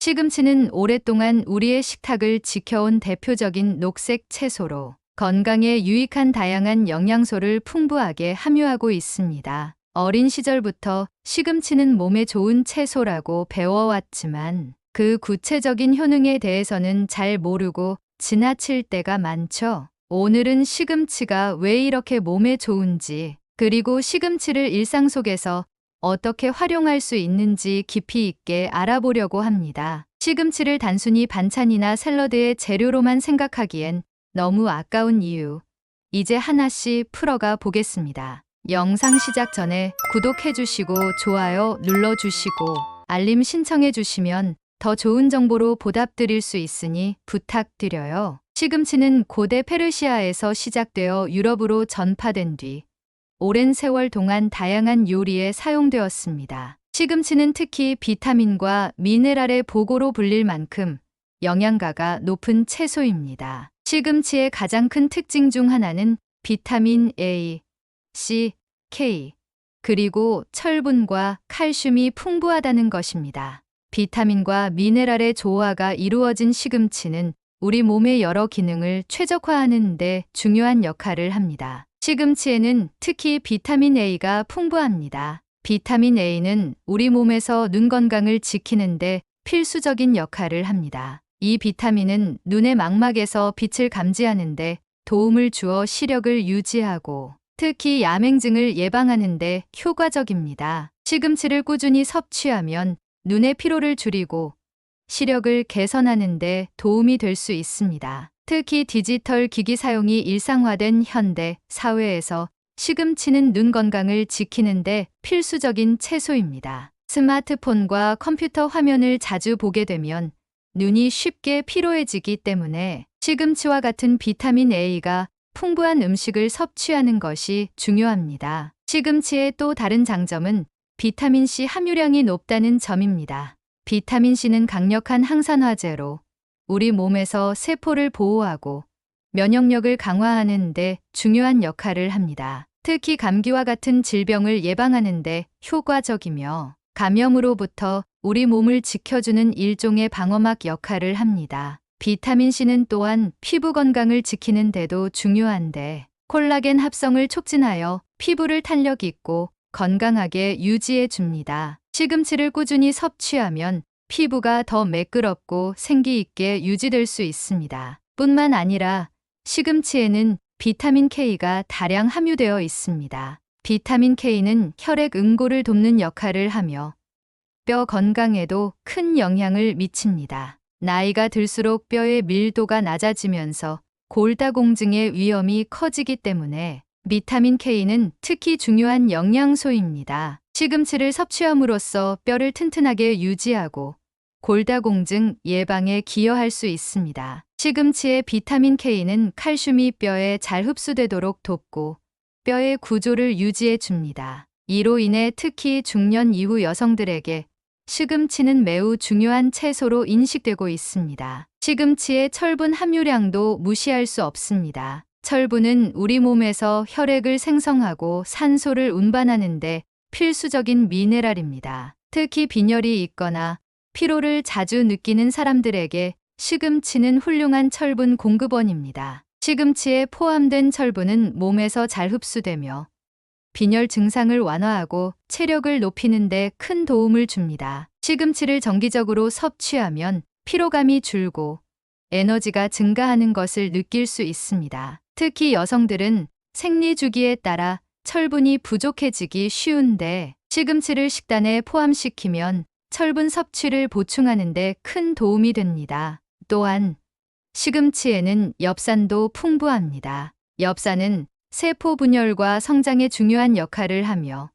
시금치는 오랫동안 우리의 식탁을 지켜온 대표적인 녹색 채소로 건강에 유익한 다양한 영양소를 풍부하게 함유하고 있습니다. 어린 시절부터 시금치는 몸에 좋은 채소라고 배워왔지만 그 구체적인 효능에 대해서는 잘 모르고 지나칠 때가 많죠. 오늘은 시금치가 왜 이렇게 몸에 좋은지, 그리고 시금치를 일상 속에서 어떻게 활용할 수 있는지 깊이 있게 알아보려고 합니다. 시금치를 단순히 반찬이나 샐러드의 재료로만 생각하기엔 너무 아까운 이유, 이제 하나씩 풀어가 보겠습니다. 영상 시작 전에 구독해주시고 좋아요 눌러주시고 알림 신청해주시면 더 좋은 정보로 보답드릴 수 있으니 부탁드려요. 시금치는 고대 페르시아에서 시작되어 유럽으로 전파된 뒤 오랜 세월 동안 다양한 요리에 사용되었습니다. 시금치는 특히 비타민과 미네랄의 보고로 불릴 만큼 영양가가 높은 채소입니다. 시금치의 가장 큰 특징 중 하나는 비타민 A, C, K, 그리고 철분과 칼슘이 풍부하다는 것입니다. 비타민과 미네랄의 조화가 이루어진 시금치는 우리 몸의 여러 기능을 최적화하는 데 중요한 역할을 합니다. 시금치에는 특히 비타민 A가 풍부합니다. 비타민 A는 우리 몸에서 눈 건강을 지키는데 필수적인 역할을 합니다. 이 비타민은 눈의 망막에서 빛을 감지하는데 도움을 주어 시력을 유지하고 특히 야맹증을 예방하는데 효과적입니다. 시금치를 꾸준히 섭취하면 눈의 피로를 줄이고 시력을 개선하는데 도움이 될 수 있습니다. 특히 디지털 기기 사용이 일상화된 현대 사회에서 시금치는 눈 건강을 지키는데 필수적인 채소입니다. 스마트폰과 컴퓨터 화면을 자주 보게 되면 눈이 쉽게 피로해지기 때문에 시금치와 같은 비타민 A가 풍부한 음식을 섭취하는 것이 중요합니다. 시금치의 또 다른 장점은 비타민 C 함유량이 높다는 점입니다. 비타민 C는 강력한 항산화제로 우리 몸에서 세포를 보호하고 면역력을 강화하는 데 중요한 역할을 합니다. 특히 감기와 같은 질병을 예방하는 데 효과적이며 감염으로부터 우리 몸을 지켜주는 일종의 방어막 역할을 합니다. 비타민 C는 또한 피부 건강을 지키는 데도 중요한데 콜라겐 합성을 촉진하여 피부를 탄력 있고 건강하게 유지해 줍니다. 시금치를 꾸준히 섭취하면 피부가 더 매끄럽고 생기 있게 유지될 수 있습니다. 뿐만 아니라 시금치에는 비타민 K가 다량 함유되어 있습니다. 비타민 K는 혈액 응고를 돕는 역할을 하며 뼈 건강에도 큰 영향을 미칩니다. 나이가 들수록 뼈의 밀도가 낮아지면서 골다공증의 위험이 커지기 때문에 비타민 K는 특히 중요한 영양소입니다. 시금치를 섭취함으로써 뼈를 튼튼하게 유지하고 골다공증 예방에 기여할 수 있습니다. 시금치의 비타민 K는 칼슘이 뼈에 잘 흡수되도록 돕고 뼈의 구조를 유지해 줍니다. 이로 인해 특히 중년 이후 여성들에게 시금치는 매우 중요한 채소로 인식되고 있습니다. 시금치의 철분 함유량도 무시할 수 없습니다. 철분은 우리 몸에서 혈액을 생성하고 산소를 운반하는 데 필수적인 미네랄입니다. 특히 빈혈이 있거나 피로를 자주 느끼는 사람들에게 시금치는 훌륭한 철분 공급원입니다. 시금치에 포함된 철분은 몸에서 잘 흡수되며 빈혈 증상을 완화하고 체력을 높이는 데 큰 도움을 줍니다. 시금치를 정기적으로 섭취하면 피로감이 줄고 에너지가 증가하는 것을 느낄 수 있습니다. 특히 여성들은 생리 주기에 따라 철분이 부족해지기 쉬운데 시금치를 식단에 포함시키면 철분 섭취를 보충하는 데 큰 도움이 됩니다. 또한 시금치에는 엽산도 풍부합니다. 엽산은 세포 분열과 성장에 중요한 역할을 하며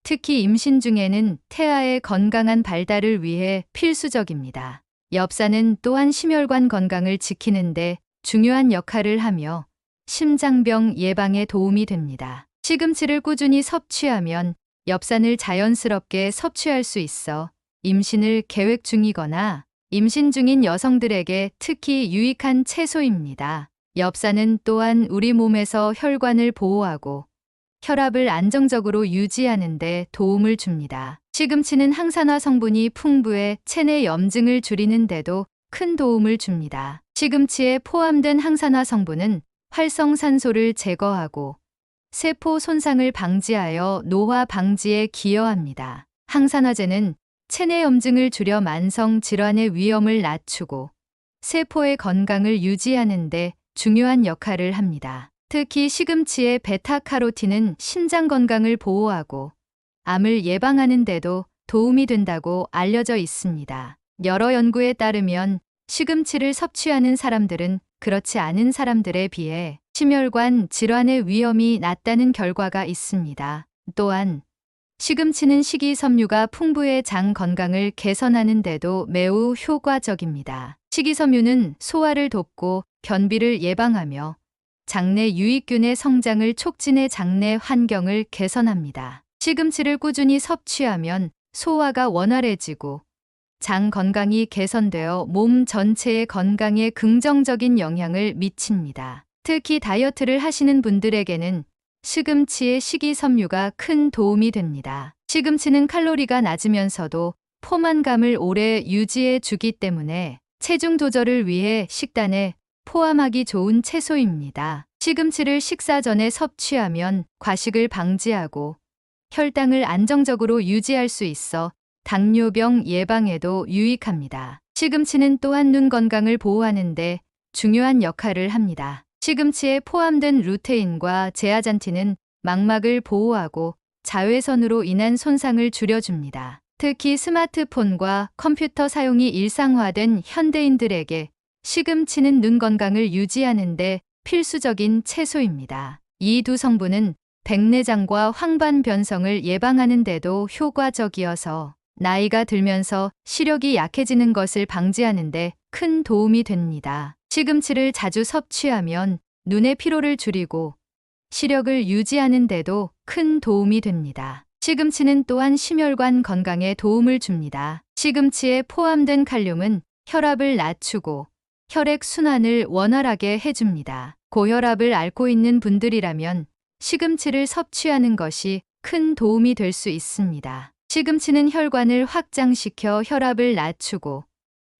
특히 임신 중에는 태아의 건강한 발달을 위해 필수적입니다. 엽산은 또한 심혈관 건강을 지키는 데 중요한 역할을 하며 심장병 예방에 도움이 됩니다. 시금치를 꾸준히 섭취하면 엽산을 자연스럽게 섭취할 수 있어 임신을 계획 중이거나 임신 중인 여성들에게 특히 유익한 채소입니다. 엽산은 또한 우리 몸에서 혈관을 보호하고 혈압을 안정적으로 유지하는 데 도움을 줍니다. 시금치는 항산화 성분이 풍부해 체내 염증을 줄이는 데도 큰 도움을 줍니다. 시금치에 포함된 항산화 성분은 활성산소를 제거하고 세포 손상을 방지하여 노화 방지에 기여합니다. 항산화제는 체내 염증을 줄여 만성 질환의 위험을 낮추고 세포의 건강을 유지하는 데 중요한 역할을 합니다. 특히 시금치의 베타카로틴은 신장 건강을 보호하고 암을 예방하는 데도 도움이 된다고 알려져 있습니다. 여러 연구에 따르면 시금치를 섭취하는 사람들은 그렇지 않은 사람들에 비해 심혈관 질환의 위험이 낮다는 결과가 있습니다. 또한 시금치는 식이섬유가 풍부해 장 건강을 개선하는 데도 매우 효과적입니다. 식이섬유는 소화를 돕고 변비를 예방하며 장내 유익균의 성장을 촉진해 장내 환경을 개선합니다. 시금치를 꾸준히 섭취하면 소화가 원활해지고 장 건강이 개선되어 몸 전체의 건강에 긍정적인 영향을 미칩니다. 특히 다이어트를 하시는 분들에게는 시금치의 식이섬유가 큰 도움이 됩니다. 시금치는 칼로리가 낮으면서도 포만감을 오래 유지해 주기 때문에 체중 조절을 위해 식단에 포함하기 좋은 채소입니다. 시금치를 식사 전에 섭취하면 과식을 방지하고 혈당을 안정적으로 유지할 수 있어 당뇨병 예방에도 유익합니다. 시금치는 또한 눈 건강을 보호하는 데 중요한 역할을 합니다. 시금치에 포함된 루테인과 제아잔틴은 망막을 보호하고 자외선으로 인한 손상을 줄여줍니다. 특히 스마트폰과 컴퓨터 사용이 일상화된 현대인들에게 시금치는 눈 건강을 유지하는 데 필수적인 채소입니다. 이 두 성분은 백내장과 황반 변성을 예방하는 데도 효과적이어서 나이가 들면서 시력이 약해지는 것을 방지하는 데 큰 도움이 됩니다. 시금치를 자주 섭취하면 눈의 피로를 줄이고 시력을 유지하는 데도 큰 도움이 됩니다. 시금치는 또한 심혈관 건강에 도움을 줍니다. 시금치에 포함된 칼륨은 혈압을 낮추고 혈액 순환을 원활하게 해줍니다. 고혈압을 앓고 있는 분들이라면 시금치를 섭취하는 것이 큰 도움이 될 수 있습니다. 시금치는 혈관을 확장시켜 혈압을 낮추고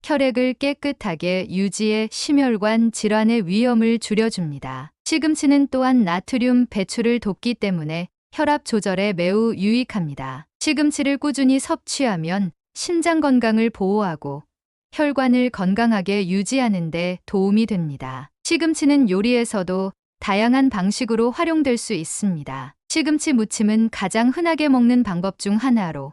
혈액을 깨끗하게 유지해 심혈관 질환의 위험을 줄여줍니다. 시금치는 또한 나트륨 배출을 돕기 때문에 혈압 조절에 매우 유익합니다. 시금치를 꾸준히 섭취하면 신장 건강을 보호하고 혈관을 건강하게 유지하는 데 도움이 됩니다. 시금치는 요리에서도 다양한 방식으로 활용될 수 있습니다. 시금치 무침은 가장 흔하게 먹는 방법 중 하나로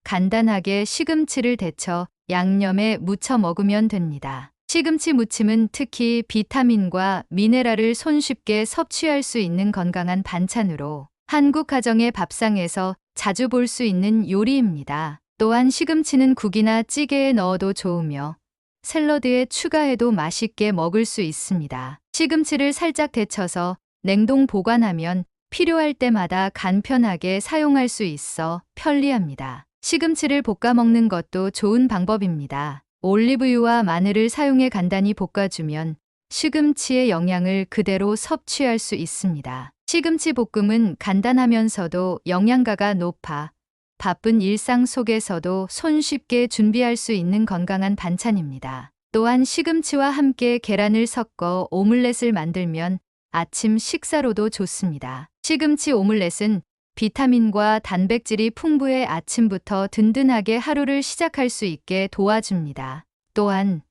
간단하게 시금치를 데쳐 양념에 무쳐 먹으면 됩니다. 시금치 무침은 특히 비타민과 미네랄을 손쉽게 섭취할 수 있는 건강한 반찬으로 한국 가정의 밥상에서 자주 볼 수 있는 요리입니다. 또한 시금치는 국이나 찌개에 넣어도 좋으며 샐러드에 추가해도 맛있게 먹을 수 있습니다. 시금치를 살짝 데쳐서 냉동 보관하면 필요할 때마다 간편하게 사용할 수 있어 편리합니다. 시금치를 볶아 먹는 것도 좋은 방법입니다. 올리브유와 마늘을 사용해 간단히 볶아주면 시금치의 영양을 그대로 섭취할 수 있습니다. 시금치 볶음은 간단하면서도 영양가가 높아 바쁜 일상 속에서도 손쉽게 준비할 수 있는 건강한 반찬입니다. 또한 시금치와 함께 계란을 섞어 오믈렛을 만들면 아침 식사로도 좋습니다. 시금치 오믈렛은 비타민과 단백질이 풍부해 아침부터 든든하게 하루를 시작할 수 있게 도와줍니다. 또한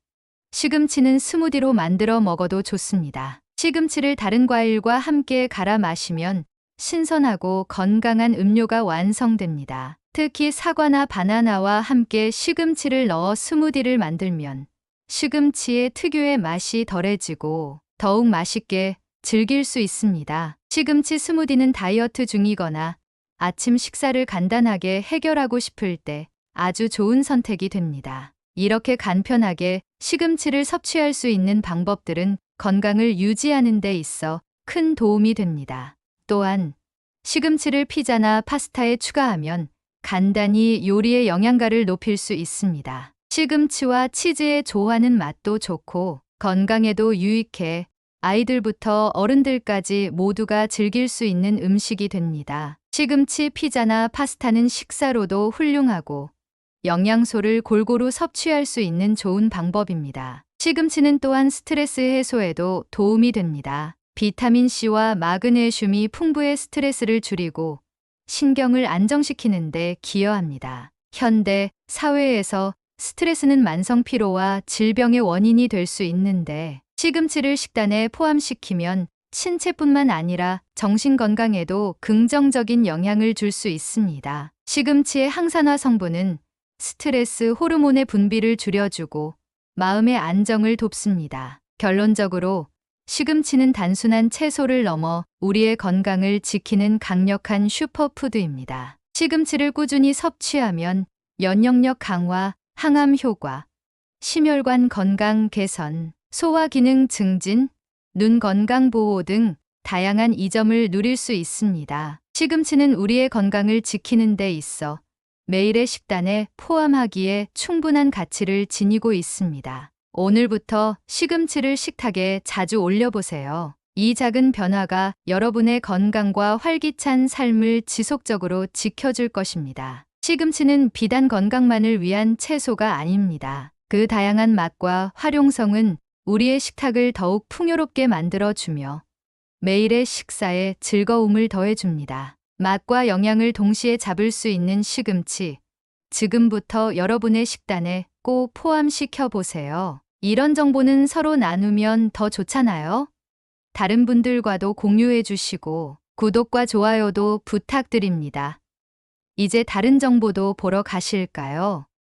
시금치는 스무디로 만들어 먹어도 좋습니다. 시금치를 다른 과일과 함께 갈아 마시면 신선하고 건강한 음료가 완성됩니다. 특히 사과나 바나나와 함께 시금치를 넣어 스무디를 만들면 시금치의 특유의 맛이 덜해지고 더욱 맛있게 즐길 수 있습니다. 시금치 스무디는 다이어트 중이거나 아침 식사를 간단하게 해결하고 싶을 때 아주 좋은 선택이 됩니다. 이렇게 간편하게 시금치를 섭취할 수 있는 방법들은 건강을 유지하는 데 있어 큰 도움이 됩니다. 또한 시금치를 피자나 파스타에 추가하면 간단히 요리의 영양가를 높일 수 있습니다. 시금치와 치즈의 조화는 맛도 좋고 건강에도 유익해 아이들부터 어른들까지 모두가 즐길 수 있는 음식이 됩니다. 시금치 피자나 파스타는 식사로도 훌륭하고 영양소를 골고루 섭취할 수 있는 좋은 방법입니다. 시금치는 또한 스트레스 해소에도 도움이 됩니다. 비타민C와 마그네슘이 풍부해 스트레스를 줄이고 신경을 안정시키는 데 기여합니다. 현대 사회에서 스트레스는 만성 피로와 질병의 원인이 될 수 있는데 시금치를 식단에 포함시키면 신체뿐만 아니라 정신 건강에도 긍정적인 영향을 줄 수 있습니다. 시금치의 항산화 성분은 스트레스 호르몬의 분비를 줄여주고 마음의 안정을 돕습니다. 결론적으로 시금치는 단순한 채소를 넘어 우리의 건강을 지키는 강력한 슈퍼푸드입니다. 시금치를 꾸준히 섭취하면 면역력 강화, 항암 효과, 심혈관 건강 개선, 소화 기능 증진, 눈 건강 보호 등 다양한 이점을 누릴 수 있습니다. 시금치는 우리의 건강을 지키는 데 있어 매일의 식단에 포함하기에 충분한 가치를 지니고 있습니다. 오늘부터 시금치를 식탁에 자주 올려보세요. 이 작은 변화가 여러분의 건강과 활기찬 삶을 지속적으로 지켜줄 것입니다. 시금치는 비단 건강만을 위한 채소가 아닙니다. 그 다양한 맛과 활용성은 우리의 식탁을 더욱 풍요롭게 만들어주며 매일의 식사에 즐거움을 더해줍니다. 맛과 영양을 동시에 잡을 수 있는 시금치, 지금부터 여러분의 식단에 꼭 포함시켜 보세요. 이런 정보는 서로 나누면 더 좋잖아요. 다른 분들과도 공유해 주시고 구독과 좋아요도 부탁드립니다. 이제 다른 정보도 보러 가실까요?